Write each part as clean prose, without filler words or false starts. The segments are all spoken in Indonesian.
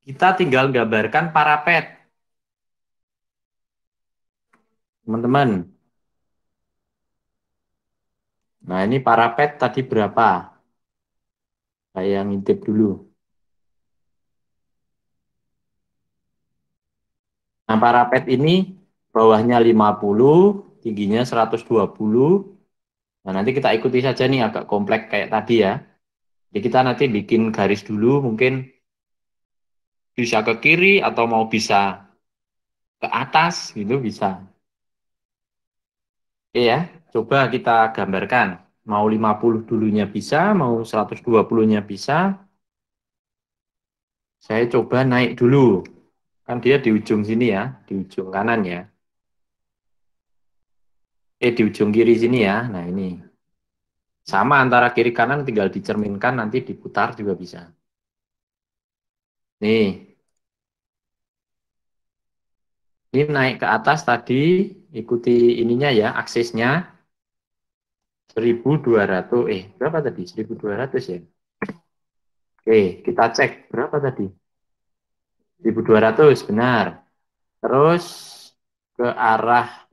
Kita tinggal gambarkan parapet, teman-teman. Nah, ini parapet tadi berapa? Saya ngintip dulu. Nah, parapet ini bawahnya 50, tingginya 120. Nah, nanti kita ikuti saja nih agak kompleks kayak tadi ya. Jadi kita nanti bikin garis dulu, mungkin bisa ke kiri atau mau bisa ke atas gitu bisa. Oke ya, coba kita gambarkan. Mau 50 dulunya bisa, mau 120-nya bisa. Saya coba naik dulu. Kan dia di ujung sini ya, di ujung kanan ya. Di ujung kiri sini ya. Nah, ini. Sama antara kiri kanan tinggal dicerminkan nanti diputar juga bisa. Nih, ini naik ke atas tadi, ikuti ininya ya, aksesnya 1200, berapa tadi? 1200 ya. Oke, kita cek berapa tadi? 1200, benar. Terus ke arah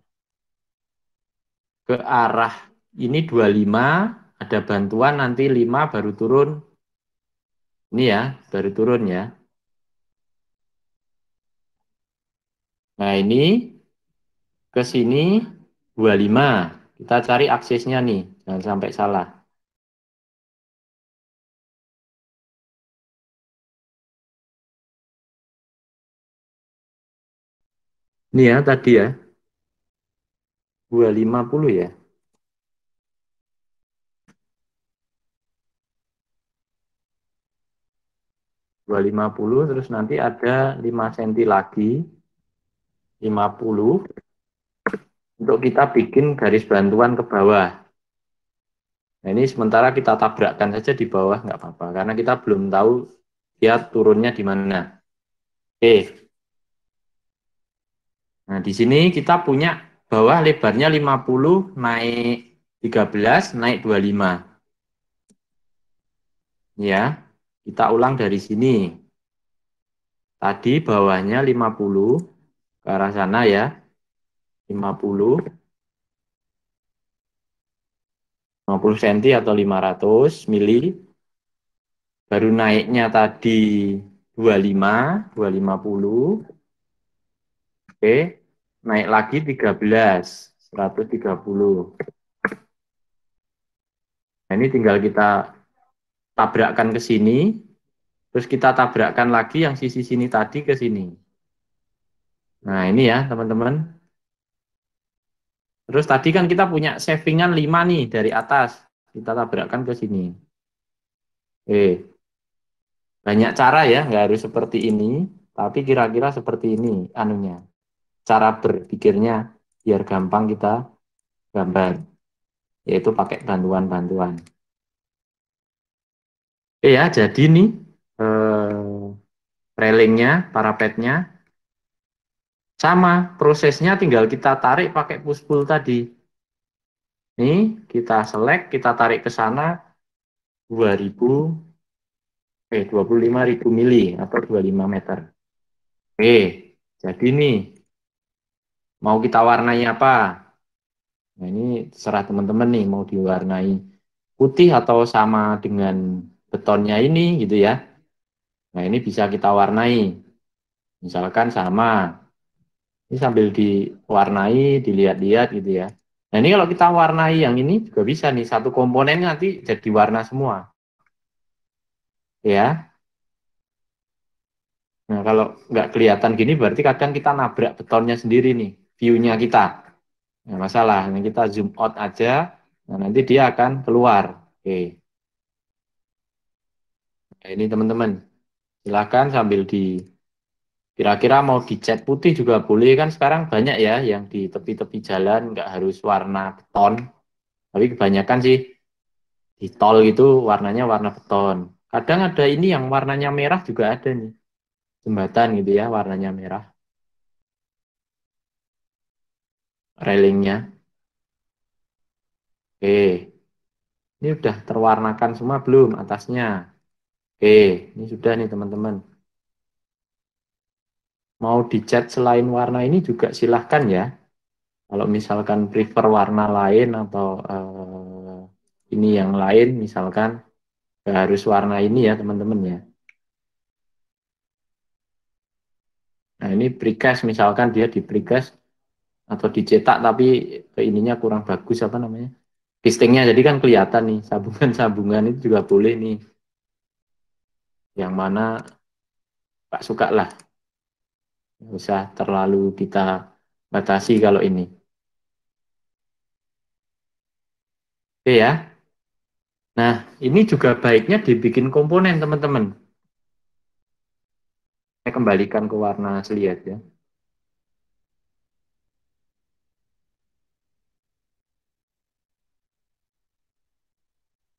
ke arah ini 25, ada bantuan nanti 5 baru turun. Ini ya, baru turun ya. Nah, ini ke sini 25. Kita cari aksesnya nih, jangan sampai salah. Ini ya tadi ya, 250 ya. 250 terus nanti ada 5 cm lagi, 50 untuk kita bikin garis bantuan ke bawah. Nah, ini sementara kita tabrakkan saja di bawah nggak apa-apa karena kita belum tahu dia turunnya di mana. Oke. Nah, di sini kita punya bawah lebarnya 50 naik 13 naik 25. Ya. Kita ulang dari sini. Tadi bawahnya 50 ke arah sana ya. 50 50 cm atau 500 mili. Baru naiknya tadi 25, 250. Oke. Naik lagi 13, 130. Nah, ini tinggal kita tabrakkan ke sini, terus kita tabrakkan lagi yang sisi sini tadi ke sini. Nah, ini ya, teman-teman. Terus tadi kan kita punya savingan 5 nih dari atas. Kita tabrakkan ke sini. Banyak cara ya, nggak harus seperti ini, tapi kira-kira seperti ini anunya. Cara berpikirnya biar gampang kita gambar, yaitu pakai bantuan-bantuan. Ya, jadi nih railingnya, parapetnya, sama prosesnya tinggal kita tarik pakai push pull tadi. Nih, kita select, kita tarik ke sana 2000, 25.000 mili atau 25 meter. Oke, jadi nih mau kita warnai apa? Nah, ini terserah teman-teman nih mau diwarnai putih atau sama dengan betonnya ini gitu ya. Nah, ini bisa kita warnai. Misalkan sama. Ini sambil diwarnai, dilihat-lihat gitu ya. Nah, ini kalau kita warnai yang ini juga bisa nih, satu komponen nanti jadi warna semua. Ya. Nah, kalau nggak kelihatan gini berarti kadang kita nabrak betonnya sendiri nih, view-nya kita. Nah, masalah. Nah, kita zoom out aja, nah, nanti dia akan keluar. Oke. Nah, ini teman-teman, silakan sambil di kira-kira mau dicat putih juga boleh kan sekarang banyak ya yang di tepi-tepi jalan nggak harus warna beton, tapi kebanyakan sih di tol gitu warnanya warna beton. Kadang ada ini yang warnanya merah juga ada nih, jembatan gitu ya warnanya merah, railingnya. Oke, ini udah terwarnakan semua belum atasnya? Oke, ini sudah nih teman-teman. mau dicat selain warna ini juga silahkan ya. Kalau misalkan prefer warna lain atau ini yang lain, misalkan nggak harus warna ini ya teman-teman ya. Nah ini precast, misalkan dia di precast atau dicetak tapi ininya kurang bagus apa namanya, castingnya, jadi kan kelihatan nih sabungan-sabungan itu juga boleh nih, yang mana Pak suka lah, nggak usah terlalu kita batasi kalau ini. Oke ya. Nah, ini juga baiknya dibikin komponen, teman-teman. Saya kembalikan ke warna asli aja.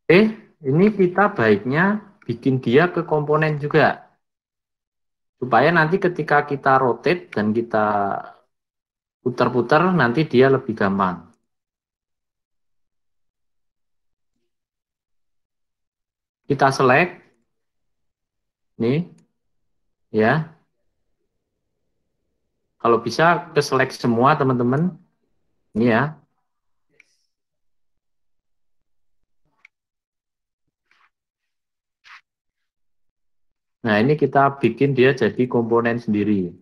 Oke, ini kita baiknya bikin dia ke komponen juga. Supaya nanti ketika kita rotate dan kita putar-putar, nanti dia lebih gampang. Kita select, nih, ya. Kalau bisa ke select semua, teman-teman. Ini ya. Nah, ini kita bikin dia jadi komponen sendiri.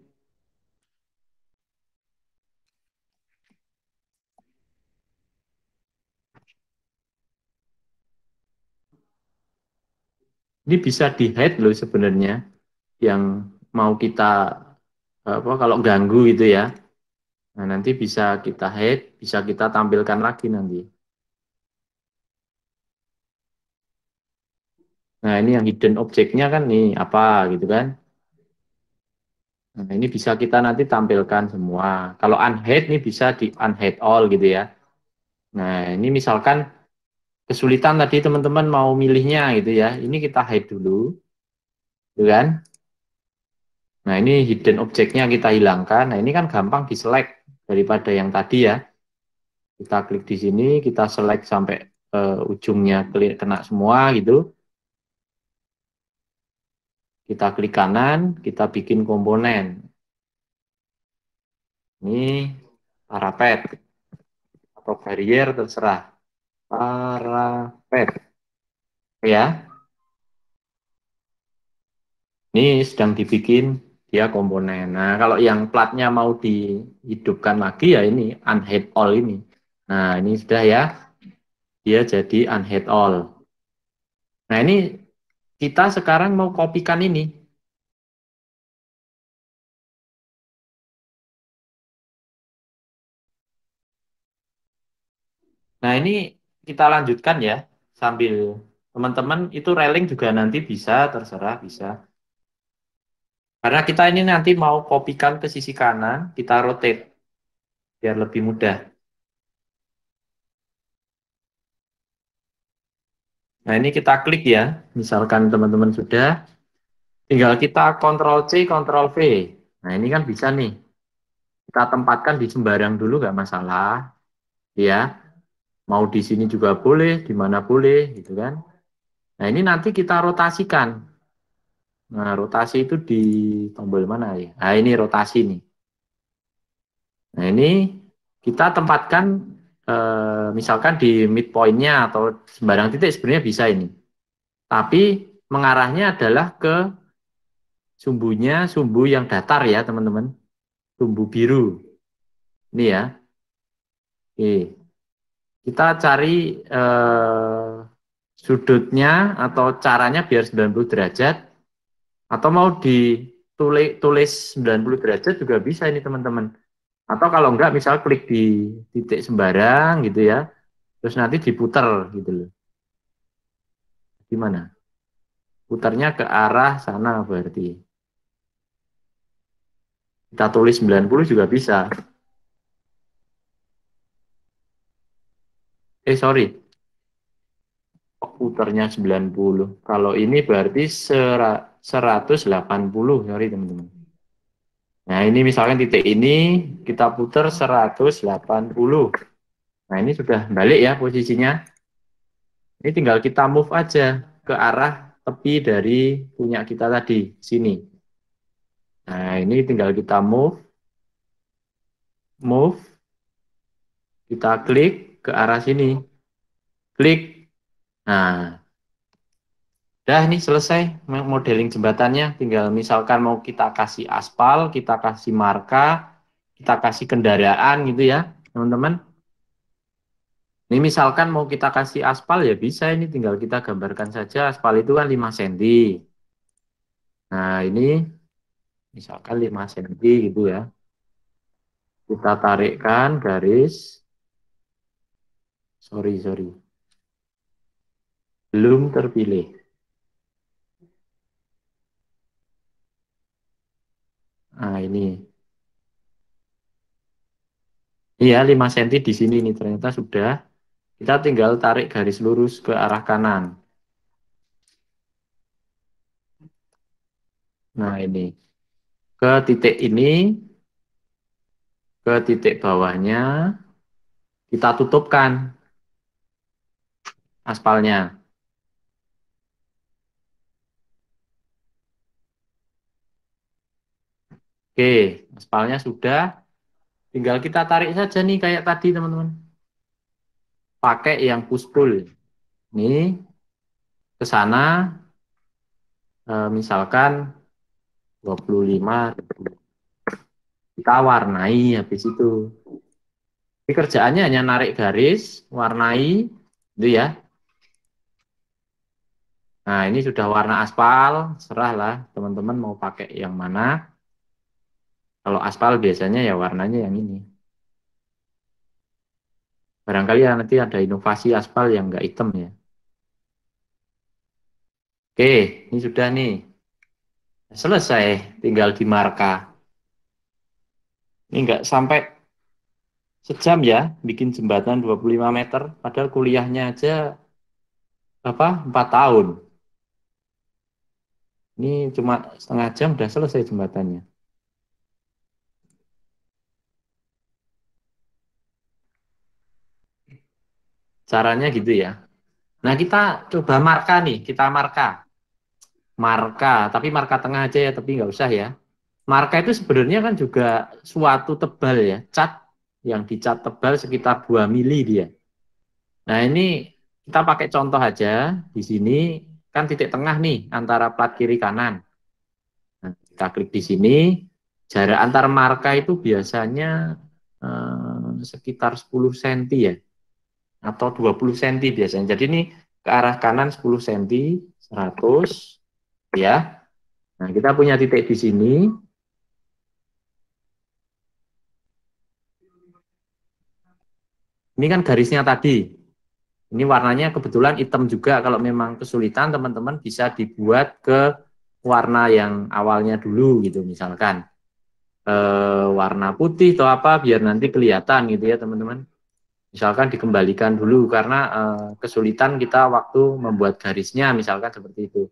Ini bisa di-hide loh sebenarnya, yang mau kita apa kalau ganggu gitu ya. Nah, nanti bisa kita hide, bisa kita tampilkan lagi nanti. Nah, ini yang hidden objeknya kan nih, apa gitu kan. Nah, ini bisa kita nanti tampilkan semua. Kalau unhide ini bisa di unhide all gitu ya. Nah, ini misalkan kesulitan tadi teman-teman mau milihnya gitu ya. Ini kita hide dulu, gitu kan. Nah, ini hidden objeknya kita hilangkan. Nah, ini kan gampang di-select daripada yang tadi ya. Kita klik di sini, kita select sampai ujungnya kena semua gitu. Kita klik kanan, kita bikin komponen. Ini parapet atau barrier terserah. Parapet. Ya, ini sedang dibikin dia komponen. Nah, kalau yang platnya mau dihidupkan lagi ya ini unhide all ini. Nah, ini sudah ya. Dia jadi unhide all. Nah, ini kita sekarang mau kopikan ini. Nah, ini kita lanjutkan ya sambil teman-teman itu railing juga nanti bisa, terserah bisa. Karena kita ini nanti mau kopikan ke sisi kanan, kita rotate biar lebih mudah. Nah, ini kita klik ya. Misalkan teman-teman sudah, tinggal kita Ctrl C, Ctrl V. Nah, ini kan bisa nih. Kita tempatkan di sembarang dulu nggak masalah, ya. Mau di sini juga boleh, di mana boleh, gitu kan. Nah, ini nanti kita rotasikan. Nah, rotasi itu di tombol mana ya? Nah, ini rotasi nih. Nah, ini kita tempatkan misalkan di midpoint-nya atau sembarang titik sebenarnya bisa ini. Tapi mengarahnya adalah ke sumbunya, sumbu yang datar ya teman-teman. Sumbu biru. Ini ya. Oke. Kita cari sudutnya atau caranya biar 90 derajat. Atau mau ditulis 90 derajat juga bisa ini teman-teman. Atau kalau enggak misal klik di titik sembarang gitu ya. Terus nanti diputar gitu loh. Gimana? Putarnya ke arah sana berarti. Kita tulis 90 juga bisa. Sorry. Putarnya 90. Kalau ini berarti 180, sorry teman-teman. Nah, ini misalkan titik ini kita putar 180. Nah, ini sudah balik ya posisinya. Ini tinggal kita move aja ke arah tepi dari punya kita tadi, sini. Nah, ini tinggal kita move, kita klik ke arah sini. Klik. Nah, udah ini selesai modeling jembatannya. Tinggal misalkan mau kita kasih aspal, kita kasih marka, kita kasih kendaraan gitu ya, teman-teman. Ini misalkan mau kita kasih aspal ya bisa, ini tinggal kita gambarkan saja. Aspal itu kan 5 cm. Nah, ini misalkan 5 cm gitu ya. Kita tarikkan garis. Sorry. Belum terpilih. Nah, ini. Iya, 5 cm di sini nih ternyata sudah. Kita tinggal tarik garis lurus ke arah kanan. Nah, ini. Ke titik ini, ke titik bawahnya, kita tutupkan aspalnya. Oke, aspalnya sudah. Tinggal kita tarik saja nih kayak tadi, teman-teman. Pakai yang push pull. Ini ke sana, misalkan 25, kita warnai habis itu. Ini kerjaannya hanya narik garis, warnai, itu ya. Nah, ini sudah warna aspal, serahlah teman-teman mau pakai yang mana. Kalau aspal biasanya ya warnanya yang ini. Barangkali ya nanti ada inovasi aspal yang nggak hitam ya. Oke, ini sudah nih. Selesai, tinggal dimarka. Ini nggak sampai sejam ya, bikin jembatan 25 meter. Padahal kuliahnya aja apa 4 tahun. Ini cuma setengah jam udah selesai jembatannya. Caranya gitu ya. Nah, kita coba marka nih, kita marka. Marka, tapi marka tengah aja ya, tapi nggak usah ya. Marka itu sebenarnya kan juga suatu tebal ya, cat yang dicat tebal sekitar 2 mili dia. Nah, ini kita pakai contoh aja. Di sini kan titik tengah nih antara plat kiri kanan. Nah, kita klik di sini, jarak antar marka itu biasanya sekitar 10 cm ya, atau 20 cm biasanya. Jadi ini ke arah kanan 10 cm, 100 ya. Nah, kita punya titik di sini. Ini kan garisnya tadi. Ini warnanya kebetulan hitam juga. Kalau memang kesulitan, teman-teman bisa dibuat ke warna yang awalnya dulu gitu, misalkan warna putih atau apa, biar nanti kelihatan gitu ya, teman-teman. Misalkan dikembalikan dulu karena kesulitan kita waktu membuat garisnya, misalkan seperti itu.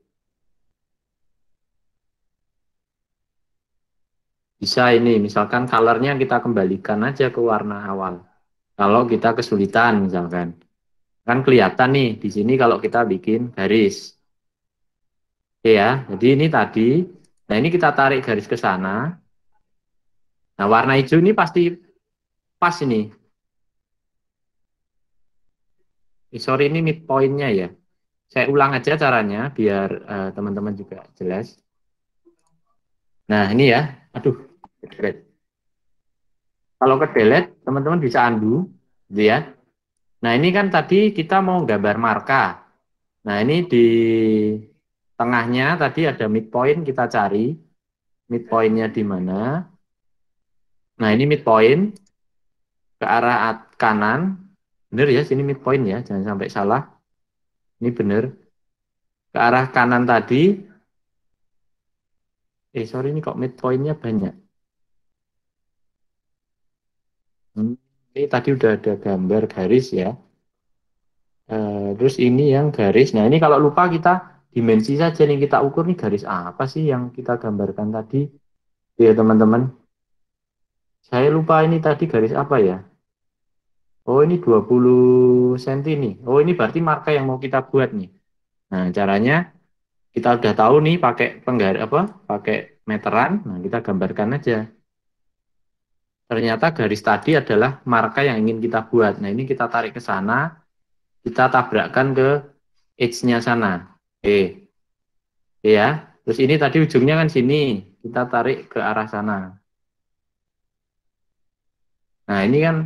Bisa ini, misalkan colornya kita kembalikan aja ke warna awal. Kalau kita kesulitan, misalkan. Kan kelihatan nih di sini kalau kita bikin garis. Oke ya, jadi ini tadi. Nah, ini kita tarik garis ke sana. Nah, warna hijau ini pasti pas ini. Sorry, ini midpoint-nya ya. Saya ulang aja caranya biar teman-teman juga jelas. Nah, ini ya. Aduh, kedelete. Kalau kedelete, teman-teman bisa undo, gitu ya. Nah, ini kan tadi kita mau gambar marka. Nah, ini di tengahnya tadi ada midpoint, kita cari midpoint-nya di mana. Nah, ini midpoint ke arah kanan. Bener ya, sini midpoint ya, jangan sampai salah. Ini bener. Ke arah kanan tadi. Sorry, ini kok midpoint-nya banyak. Ini tadi udah ada gambar garis ya. Terus ini yang garis. Nah, ini kalau lupa kita dimensi saja nih, kita ukur nih garis apa sih yang kita gambarkan tadi. Ya, teman-teman. Saya lupa ini tadi garis apa ya. Oh, ini 20 cm nih. Oh, ini berarti marka yang mau kita buat nih. Nah, caranya kita udah tahu nih pakai penggaris apa? Pakai meteran. Nah, kita gambarkan aja. Ternyata garis tadi adalah marka yang ingin kita buat. Nah, ini kita tarik ke sana, kita tabrakkan ke edge-nya sana. Oke, ya. Terus ini tadi ujungnya kan sini, kita tarik ke arah sana. Nah, ini kan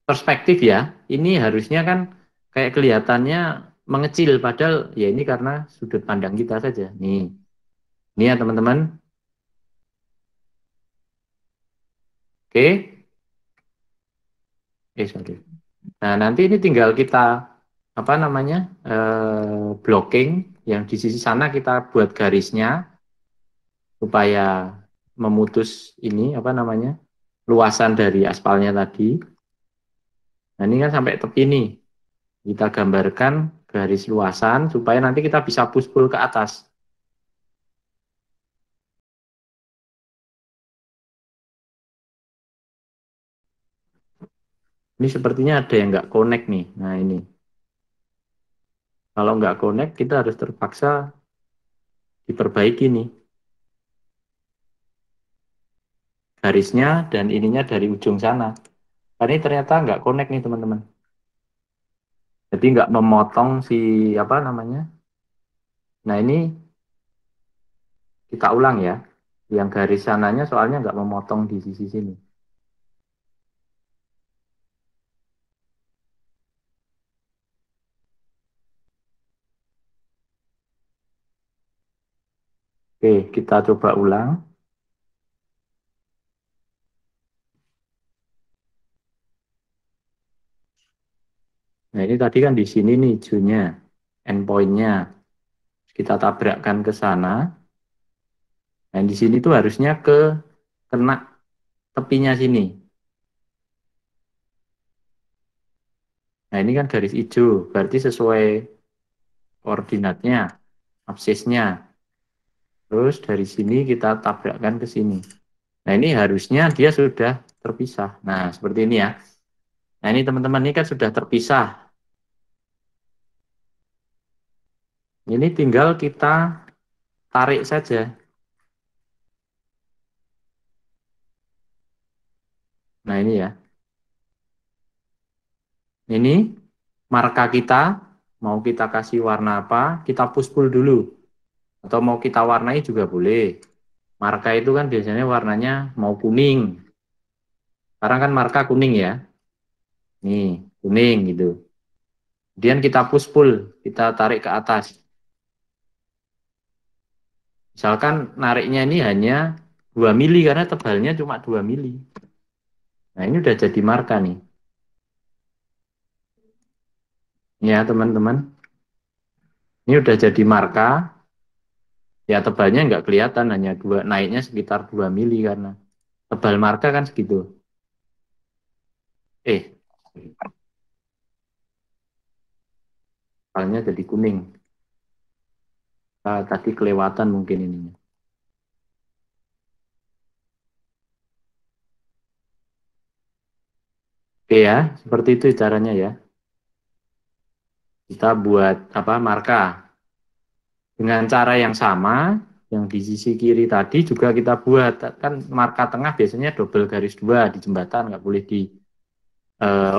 perspektif ya. Ini harusnya kan kayak kelihatannya mengecil, padahal ya ini karena sudut pandang kita saja. Ini ya teman-teman. Oke, sorry. Nah, nanti ini tinggal kita apa namanya blocking yang di sisi sana kita buat garisnya supaya memutus ini apa namanya luasan dari aspalnya tadi. Nah, ini kan sampai tepi nih. Kita gambarkan garis luasan supaya nanti kita bisa push pull ke atas. Ini sepertinya ada yang nggak connect nih. Nah, ini. Kalau nggak connect, kita harus terpaksa diperbaiki nih. Garisnya dan ininya dari ujung sana. Karena ini ternyata nggak connect nih, teman-teman. Jadi nggak memotong si apa namanya. Nah, ini kita ulang ya. Yang garis sananya soalnya nggak memotong di sisi sini. Oke, kita coba ulang. Nah, ini tadi kan di sini nih hijaunya, endpointnya. Kita tabrakkan ke sana. Nah, di sini tuh harusnya kena tepinya sini. Nah, ini kan garis hijau, berarti sesuai koordinatnya, absisnya. Terus dari sini kita tabrakkan ke sini. Nah, ini harusnya dia sudah terpisah. Nah, seperti ini ya. Nah, ini teman-teman ini kan sudah terpisah. Ini tinggal kita tarik saja. Nah, ini ya. Ini marka kita, mau kita kasih warna apa, kita push pull dulu. Atau mau kita warnai juga boleh. Marka itu kan biasanya warnanya mau kuning. Sekarang kan marka kuning ya. Nih, kuning gitu. Kemudian kita push pull, kita tarik ke atas. Misalkan nariknya ini hanya 2 mili karena tebalnya cuma 2 mili. Nah, ini udah jadi marka nih. Ya, teman-teman. Ini udah jadi marka. Ya, tebalnya nggak kelihatan, hanya dua, naiknya sekitar 2 mili karena tebal marka kan segitu. Eh, tebalnya jadi kuning. Tadi kelewatan mungkin ininya. Oke ya, seperti itu caranya ya. Kita buat apa marka dengan cara yang sama, yang di sisi kiri tadi juga kita buat kan marka tengah biasanya double garis dua di jembatan nggak boleh di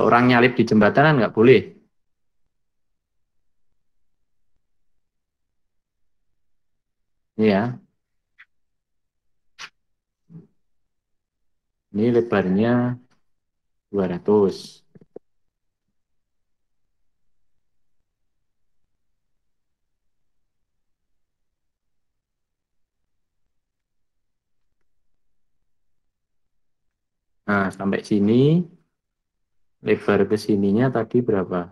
orang nyalip di jembatan kan nggak boleh. Ini ya, ini lebarnya 200. Nah, sampai sini lebar ke sininya tadi berapa?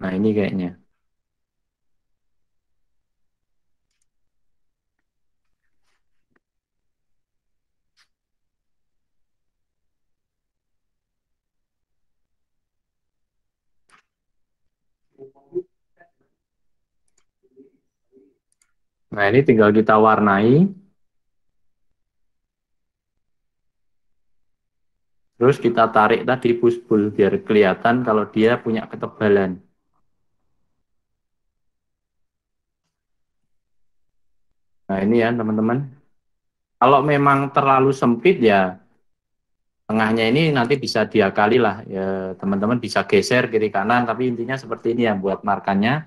Nah, ini kayaknya. Nah, ini tinggal kita warnai. Terus kita tarik tadi push pull biar kelihatan kalau dia punya ketebalan. Nah, ini ya teman-teman. Kalau memang terlalu sempit ya tengahnya ini nanti bisa diakali lah ya, teman-teman bisa geser kiri kanan, tapi intinya seperti ini ya buat markannya.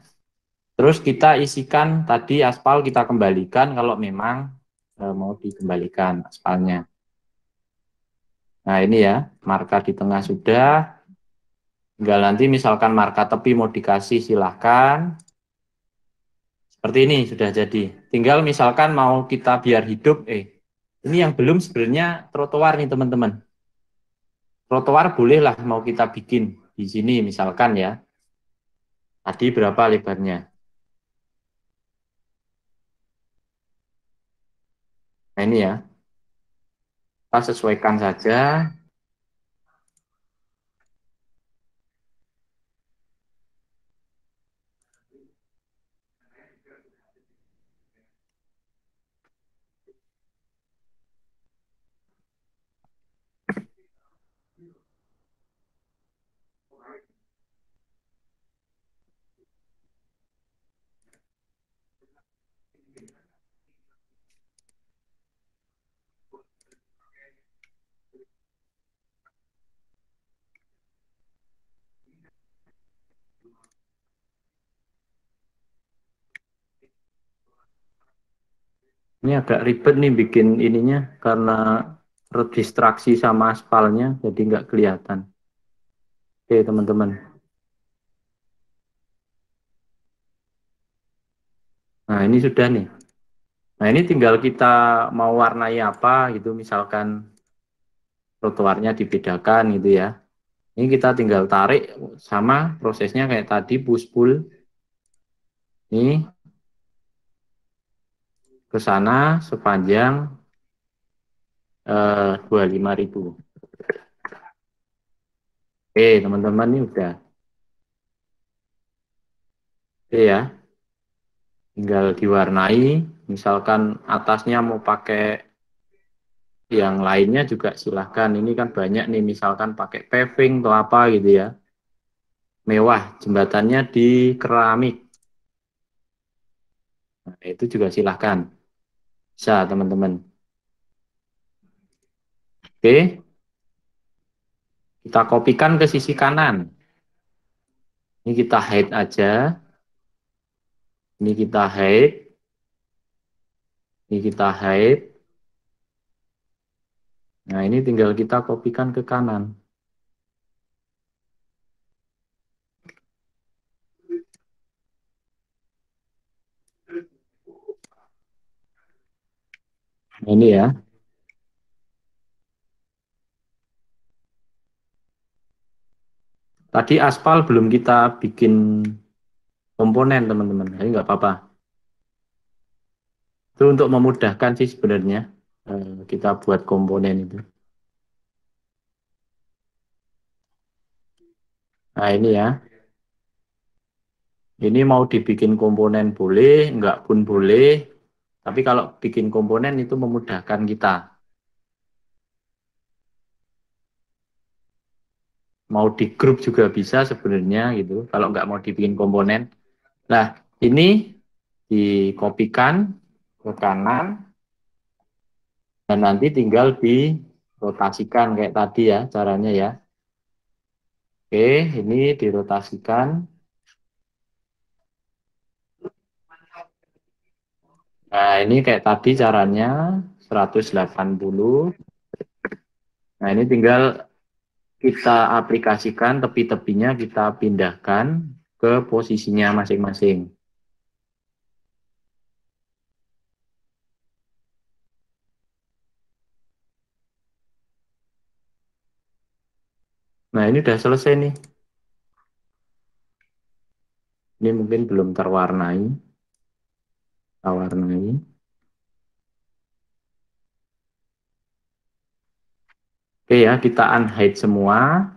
Terus kita isikan tadi aspal, kita kembalikan kalau memang mau dikembalikan aspalnya. Nah ini ya, marka di tengah sudah. Tinggal nanti misalkan marka tepi mau dikasih silahkan. Seperti ini sudah jadi. Tinggal misalkan mau kita biar hidup, ini yang belum sebenarnya trotoar nih teman-teman. Trotoar bolehlah mau kita bikin di sini misalkan ya. Tadi berapa lebarnya? Nah ini ya, kita sesuaikan saja. Ini agak ribet nih bikin ininya karena terdistraksi sama aspalnya, jadi nggak kelihatan. Oke teman-teman. Nah ini sudah nih. Nah ini tinggal kita mau warnai apa gitu, misalkan trotoarnya dibedakan gitu ya. Ini kita tinggal tarik sama prosesnya kayak tadi push pull. Ini ke sana sepanjang 25.000. Oke teman-teman ini udah. Oke ya, tinggal diwarnai. Misalkan atasnya mau pakai yang lainnya juga silahkan. Ini kan banyak nih, misalkan pakai paving atau apa gitu ya. Mewah, jembatannya di keramik. Nah, itu juga silahkan. Bisa teman-teman. Oke, kita kopikan ke sisi kanan. Ini kita hide aja. Ini kita hide. Ini kita hide. Nah, ini tinggal kita kopikan ke kanan. Nah, ini ya. Tadi aspal belum kita bikin komponen, teman-teman. Jadi nggak apa-apa. Itu untuk memudahkan sih sebenarnya. Kita buat komponen itu. Nah, ini ya. Ini mau dibikin komponen boleh, enggak pun boleh. Tapi kalau bikin komponen itu memudahkan kita. Mau di grup juga bisa sebenarnya gitu. Kalau enggak mau dibikin komponen. Nah, ini dikopikan ke kanan dan nanti tinggal dirotasikan kayak tadi ya caranya ya. Oke, ini dirotasikan. Nah, ini kayak tadi caranya 180. Nah, ini tinggal kita aplikasikan tepi-tepinya, kita pindahkan ke posisinya masing-masing. Nah, ini udah selesai nih. Ini mungkin belum terwarnai. Kita warnai. Oke ya, kita unhide semua.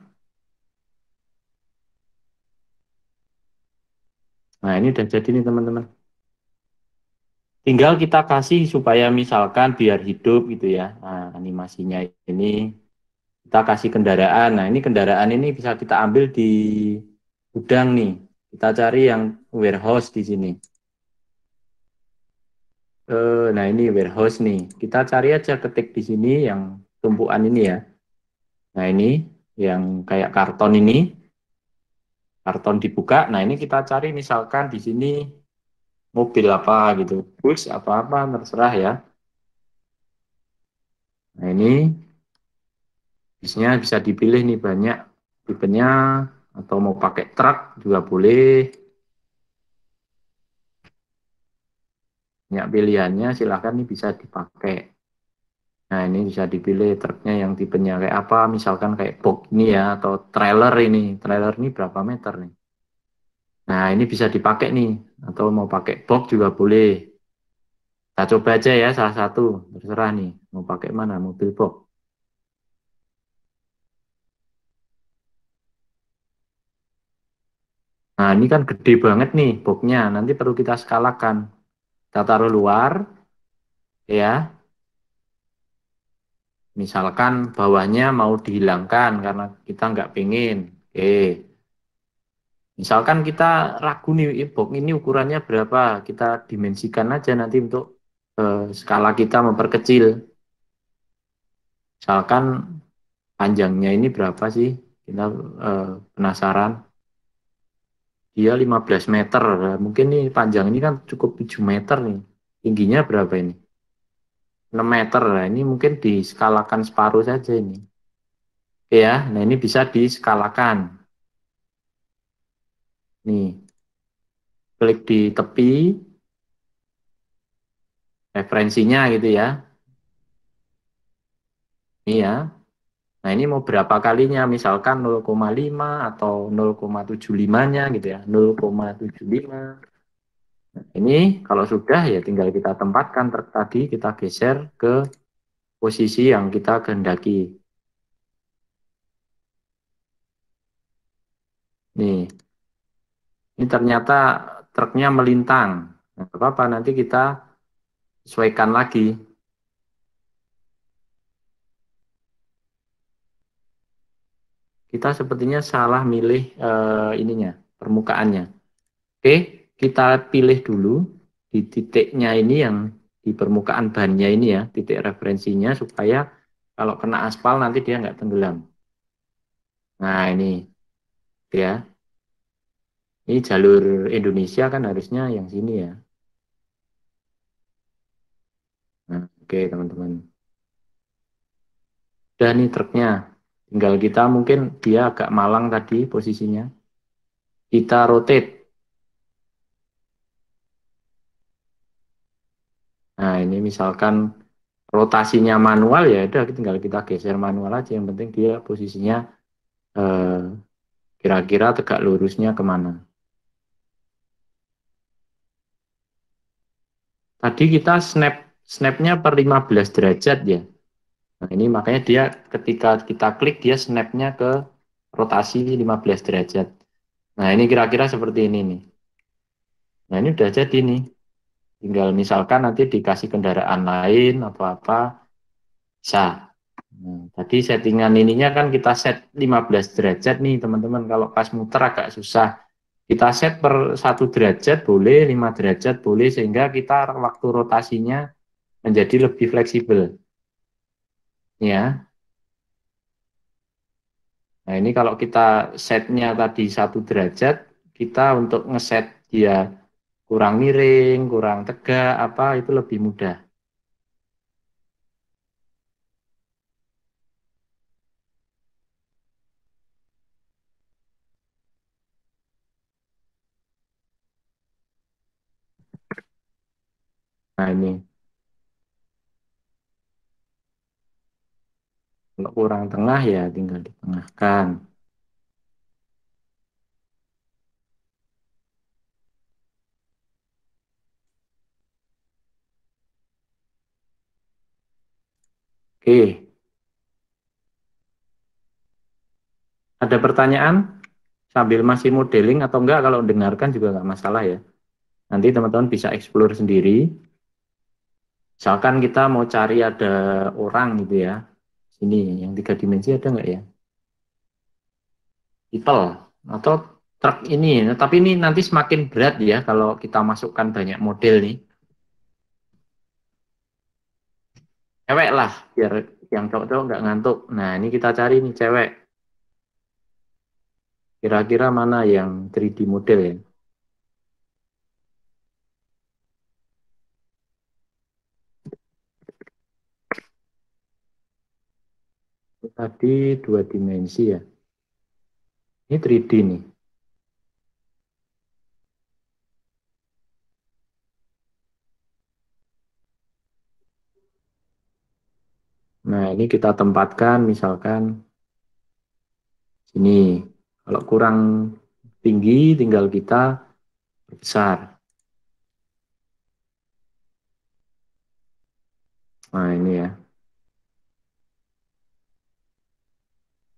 Nah, ini udah jadi nih teman-teman. Tinggal kita kasih supaya misalkan biar hidup gitu ya. Nah, animasinya ini kita kasih kendaraan. Nah, ini kendaraan ini bisa kita ambil di gudang nih. Kita cari yang warehouse di sini. Nah ini warehouse nih. Kita cari aja ketik di sini yang tumpuan ini ya. Nah ini yang kayak karton ini, karton dibuka. Nah ini kita cari misalkan di sini mobil apa gitu, bus apa-apa terserah ya. Nah ini bisnya bisa dipilih nih banyak tipenya atau mau pakai truk juga boleh. Banyak pilihannya silahkan nih bisa dipakai. Nah ini bisa dipilih truknya yang tipenya kayak apa, misalkan kayak box ini ya atau trailer ini. Trailer ini berapa meter nih? Nah ini bisa dipakai nih atau mau pakai box juga boleh. Kita coba aja ya salah satu, terserah nih mau pakai mana, mobil box. Nah ini kan gede banget nih boxnya, nanti perlu kita skalakan. Kita taruh luar ya, misalkan bawahnya mau dihilangkan karena kita nggak pengen. Oke, misalkan kita ragu nih, box ini ukurannya berapa, kita dimensikan aja nanti untuk skala kita memperkecil. Misalkan panjangnya ini berapa sih? Kita penasaran. Dia 15 meter. Nah, mungkin nih panjang ini kan cukup 7 meter nih. Tingginya berapa ini? 6 meter. Nah, ini mungkin diskalakan separuh saja ini. Oke ya, nah ini bisa diskalakan. Nih, klik di tepi, referensinya gitu ya. Ini ya. Nah, ini mau berapa kalinya? Misalkan 0,5 atau 0,75-nya gitu ya. 0,75. Nah, ini kalau sudah ya tinggal kita tempatkan truk tadi, kita geser ke posisi yang kita kehendaki. Nih, ini ternyata truknya melintang. Nah, apa-apa, nanti kita sesuaikan lagi. Kita sepertinya salah milih ininya, permukaannya. Oke, kita pilih dulu di titiknya ini yang di permukaan bannya ini ya, titik referensinya supaya kalau kena aspal nanti dia nggak tenggelam. Nah ini ya, ini jalur Indonesia kan harusnya yang sini ya. Nah, oke teman-teman. Udah nih truknya. Tinggal kita mungkin dia agak malang tadi posisinya. Kita rotate. Nah, ini misalkan rotasinya manual ya udah tinggal kita geser manual aja. Yang penting dia posisinya eh, kira-kira tegak lurusnya kemana. Tadi kita snapnya per 15 derajat ya. Nah, ini makanya dia ketika kita klik dia snapnya ke rotasi 15 derajat. Nah, ini kira-kira seperti ini nih. Nah, ini udah jadi nih. Tinggal misalkan nanti dikasih kendaraan lain atau apa bisa. Nah, tadi settingan ininya kan kita set 15 derajat nih teman-teman. Kalau pas muter agak susah. Kita set per 1 derajat boleh, 5 derajat boleh, sehingga kita waktu rotasinya menjadi lebih fleksibel. Ya, nah ini kalau kita setnya tadi 1 derajat, kita untuk ngeset dia kurang miring, kurang tegak, apa itu lebih mudah. Nah ini, kalau kurang tengah ya tinggal ditengahkan. Oke, ada pertanyaan sambil masih modeling atau enggak? Kalau dengarkan juga enggak masalah ya. Nanti teman-teman bisa explore sendiri. Misalkan kita mau cari ada orang gitu ya. Sini yang 3 dimensi ada enggak ya? People atau truk ini. Nah, tapi ini nanti semakin berat ya kalau kita masukkan banyak model nih. Cewek lah, biar yang cowok-cowok nggak ngantuk. Nah, ini kita cari nih cewek. Kira-kira mana yang 3D model ya? Tadi dua dimensi ya. Ini 3D nih. Nah, ini kita tempatkan misalkan sini. Kalau kurang tinggi, tinggal kita besar. Nah, ini ya.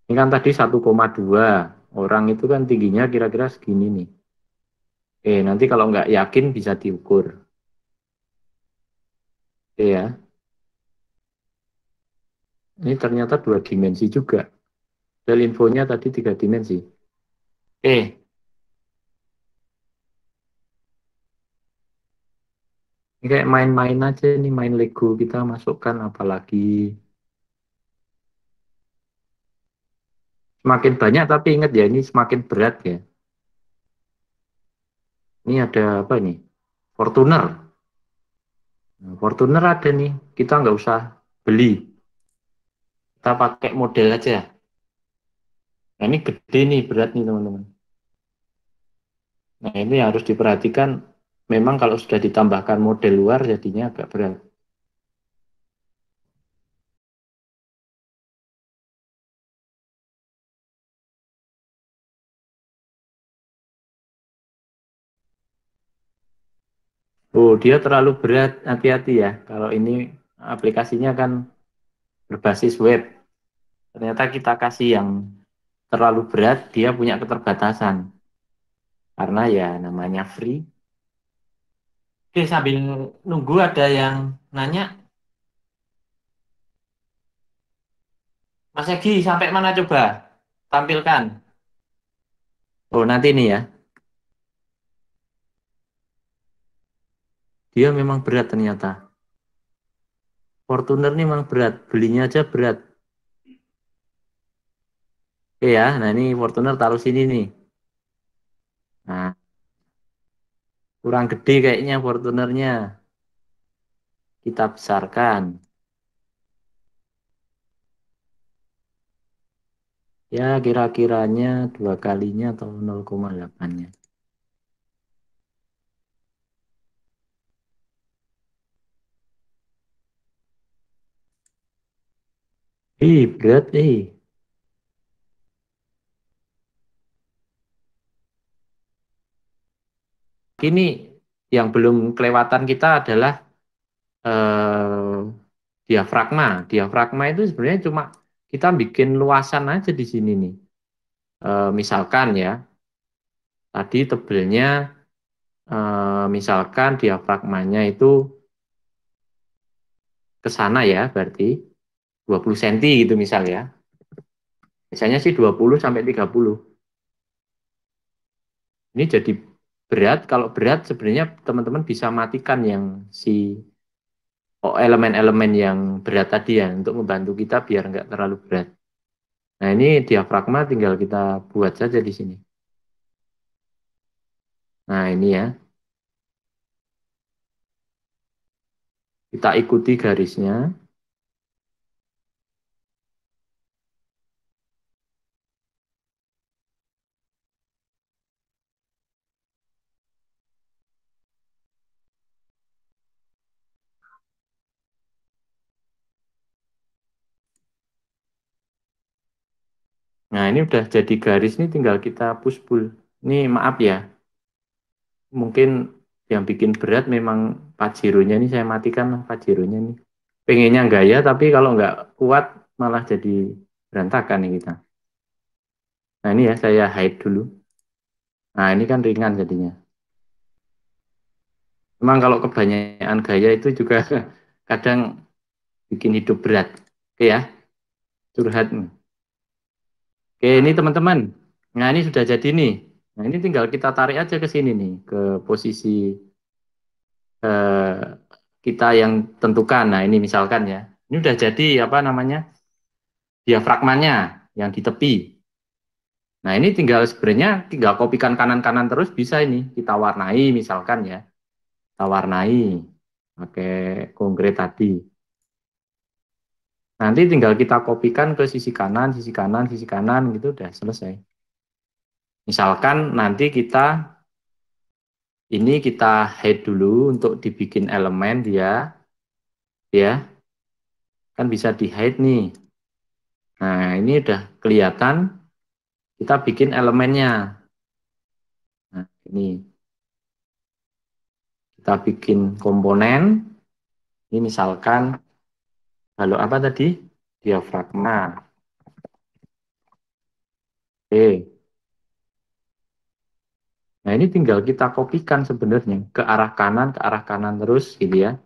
Ini kan tadi 1,2. Orang itu kan tingginya kira-kira segini nih. Nanti kalau nggak yakin bisa diukur. Ya. Ini ternyata dua dimensi juga. Dari infonya tadi tiga dimensi. Eh, ini kayak main-main aja nih, main Lego kita masukkan apalagi. Semakin banyak tapi ingat ya, ini semakin berat ya. Ini ada apa nih? Fortuner. Nah, Fortuner ada nih, kita nggak usah beli. Kita pakai model aja. Nah, ini gede nih, berat nih teman-teman. Nah, ini yang harus diperhatikan. Memang kalau sudah ditambahkan model luar jadinya agak berat. Oh, dia terlalu berat, hati-hati ya. Kalau ini aplikasinya kan berbasis web. Ternyata kita kasih yang terlalu berat, dia punya keterbatasan. Karena ya namanya free. Oke, sambil nunggu ada yang nanya, Mas Egi sampai mana coba? Tampilkan. Oh, nanti nih ya. Dia memang berat ternyata. Fortuner ini memang berat. Belinya aja berat. Oke ya, nah ini Fortuner taruh sini nih. Nah, kurang gede kayaknya Fortunernya. Kita besarkan. Ya, kira-kiranya dua kalinya atau 0,8-nya. Berat, Ini yang belum kelewatan kita adalah eh, diafragma. Diafragma itu sebenarnya cuma kita bikin luasan aja di sini nih. Misalkan ya, tadi tebelnya misalkan diafragmanya itu ke sana ya, berarti 20 cm gitu misal ya. Biasanya sih 20 sampai 30. Ini jadi berat. Kalau berat sebenarnya teman-teman bisa matikan yang si elemen-elemen yang berat tadi ya untuk membantu kita biar nggak terlalu berat. Nah ini diafragma tinggal kita buat saja di sini. Nah ini ya, kita ikuti garisnya. Nah ini udah jadi garis nih tinggal kita push pull. Ini maaf ya, mungkin yang bikin berat memang Pajero-nya nih saya matikan lah Pajero-nya nih. Pengennya gaya tapi kalau nggak kuat malah jadi berantakan nih kita. Nah ini ya saya hide dulu. Nah ini kan ringan jadinya. Memang kalau kebanyakan gaya itu juga kadang bikin hidup berat. Oke ya, curhat. Oke ini teman-teman. Nah ini sudah jadi nih. Nah ini tinggal kita tarik aja ke sini nih, ke posisi kita yang tentukan. Nah ini misalkan ya. Ini udah jadi apa namanya diafragmanya yang di tepi. Nah ini tinggal sebenarnya tinggal kopikan kanan-kanan terus bisa ini kita warnai misalkan ya, kita warnai pakai konkret tadi. Nanti tinggal kita kopikan ke sisi kanan, sisi kanan, sisi kanan gitu udah selesai. Misalkan nanti kita hide dulu untuk dibikin elemen dia, ya kan bisa di hide nih. Nah ini udah kelihatan kita bikin elemennya. Nah ini kita bikin komponen. Ini misalkan kalau apa tadi diafragma. Oke. Nah ini tinggal kita kopikan sebenarnya ke arah kanan terus gitu ya.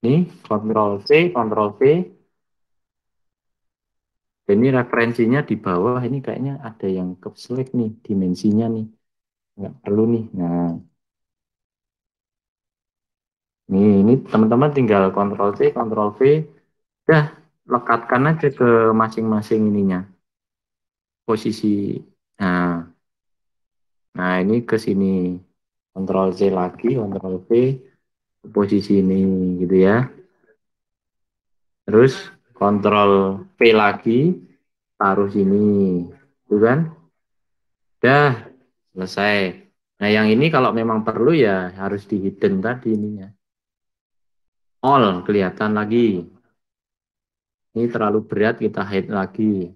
Ini Ctrl C, Ctrl V. Ini referensinya di bawah. Ini kayaknya ada yang keselek nih dimensinya nih. Nggak perlu nih. Nah, ini teman-teman tinggal Ctrl C, Ctrl V. Udah lekatkan aja ke masing-masing ininya. Posisi. Nah, nah ini ke sini. Ctrl C lagi, Ctrl V. Posisi ini gitu ya. Terus Ctrl V lagi, taruh sini, itu kan? Udah selesai. Nah yang ini kalau memang perlu ya harus di hidden tadi ininya. All kelihatan lagi. Ini terlalu berat kita hide lagi.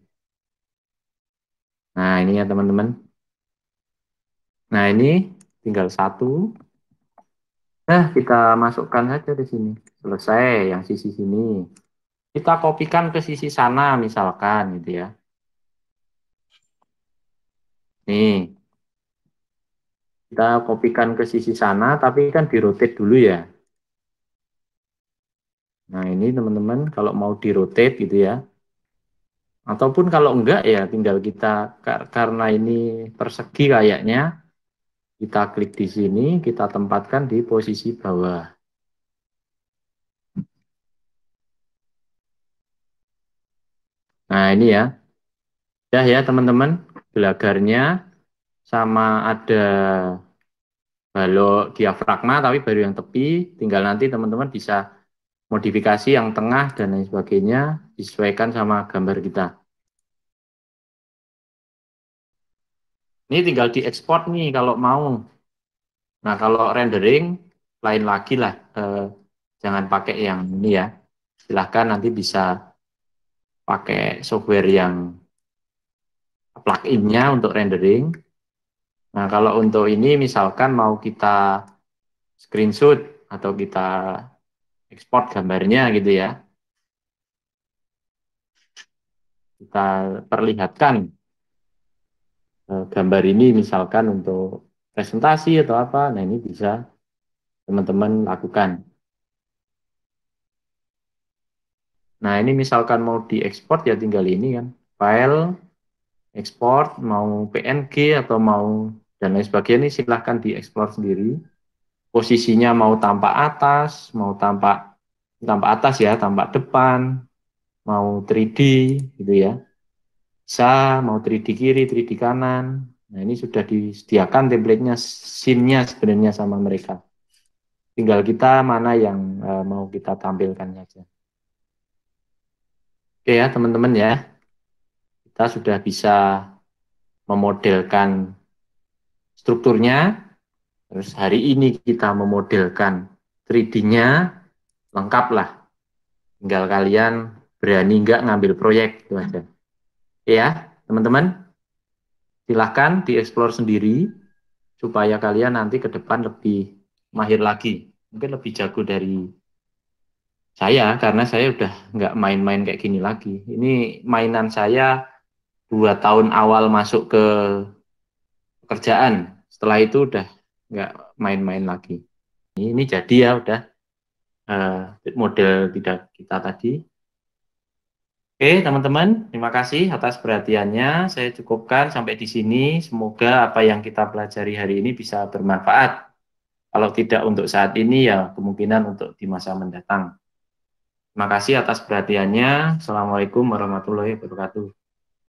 Nah ini ya teman-teman. Nah ini tinggal satu. Nah kita masukkan saja di sini. Selesai yang sisi sini. Kita kopikan ke sisi sana misalkan gitu ya. Nih, kita kopikan ke sisi sana, tapi kan di-rotate dulu ya. Nah, ini teman-teman kalau mau di-rotate gitu ya. Ataupun kalau enggak ya tinggal kita, karena ini persegi kayaknya, kita klik di sini, kita tempatkan di posisi bawah. Nah, ini ya. Ya teman-teman, gelagarnya sama ada balok diafragma, tapi baru yang tepi. Tinggal nanti teman-teman bisa modifikasi yang tengah dan lain sebagainya disesuaikan sama gambar kita. Ini tinggal diekspor nih kalau mau. Nah kalau rendering lain lagi lah, jangan pakai yang ini ya. Silahkan nanti bisa pakai software yang plug-innya untuk rendering. Nah kalau untuk ini misalkan mau kita screenshot atau kita ekspor gambarnya gitu ya. Kita perlihatkan gambar ini misalkan untuk presentasi atau apa, nah ini bisa teman-teman lakukan. Nah ini misalkan mau diekspor ya tinggal ini kan, file, ekspor, mau PNG atau mau dan lain sebagainya ini silahkan diekspor sendiri. Posisinya mau tampak atas, mau tampak atas ya, tampak depan, mau 3D gitu ya. Bisa mau 3D kiri, 3D kanan. Nah ini sudah disediakan template-nya, scene-nya sebenarnya sama mereka. Tinggal kita mana yang mau kita tampilkan saja. Oke ya teman-teman ya, kita sudah bisa memodelkan strukturnya. Terus hari ini kita memodelkan 3D-nya, lengkap lah. Tinggal kalian berani nggak ngambil proyek, itu aja. Ya, teman-teman, silahkan dieksplor sendiri, supaya kalian nanti ke depan lebih mahir lagi. Mungkin lebih jago dari saya, karena saya udah nggak main-main kayak gini lagi. Ini mainan saya 2 tahun awal masuk ke pekerjaan. Setelah itu udah nggak main-main lagi. Ini jadi ya udah model tidak kita tadi. Oke, teman-teman, terima kasih atas perhatiannya. Saya cukupkan sampai di sini. Semoga apa yang kita pelajari hari ini bisa bermanfaat. Kalau tidak untuk saat ini, ya kemungkinan untuk di masa mendatang. Terima kasih atas perhatiannya. Assalamualaikum warahmatullahi wabarakatuh.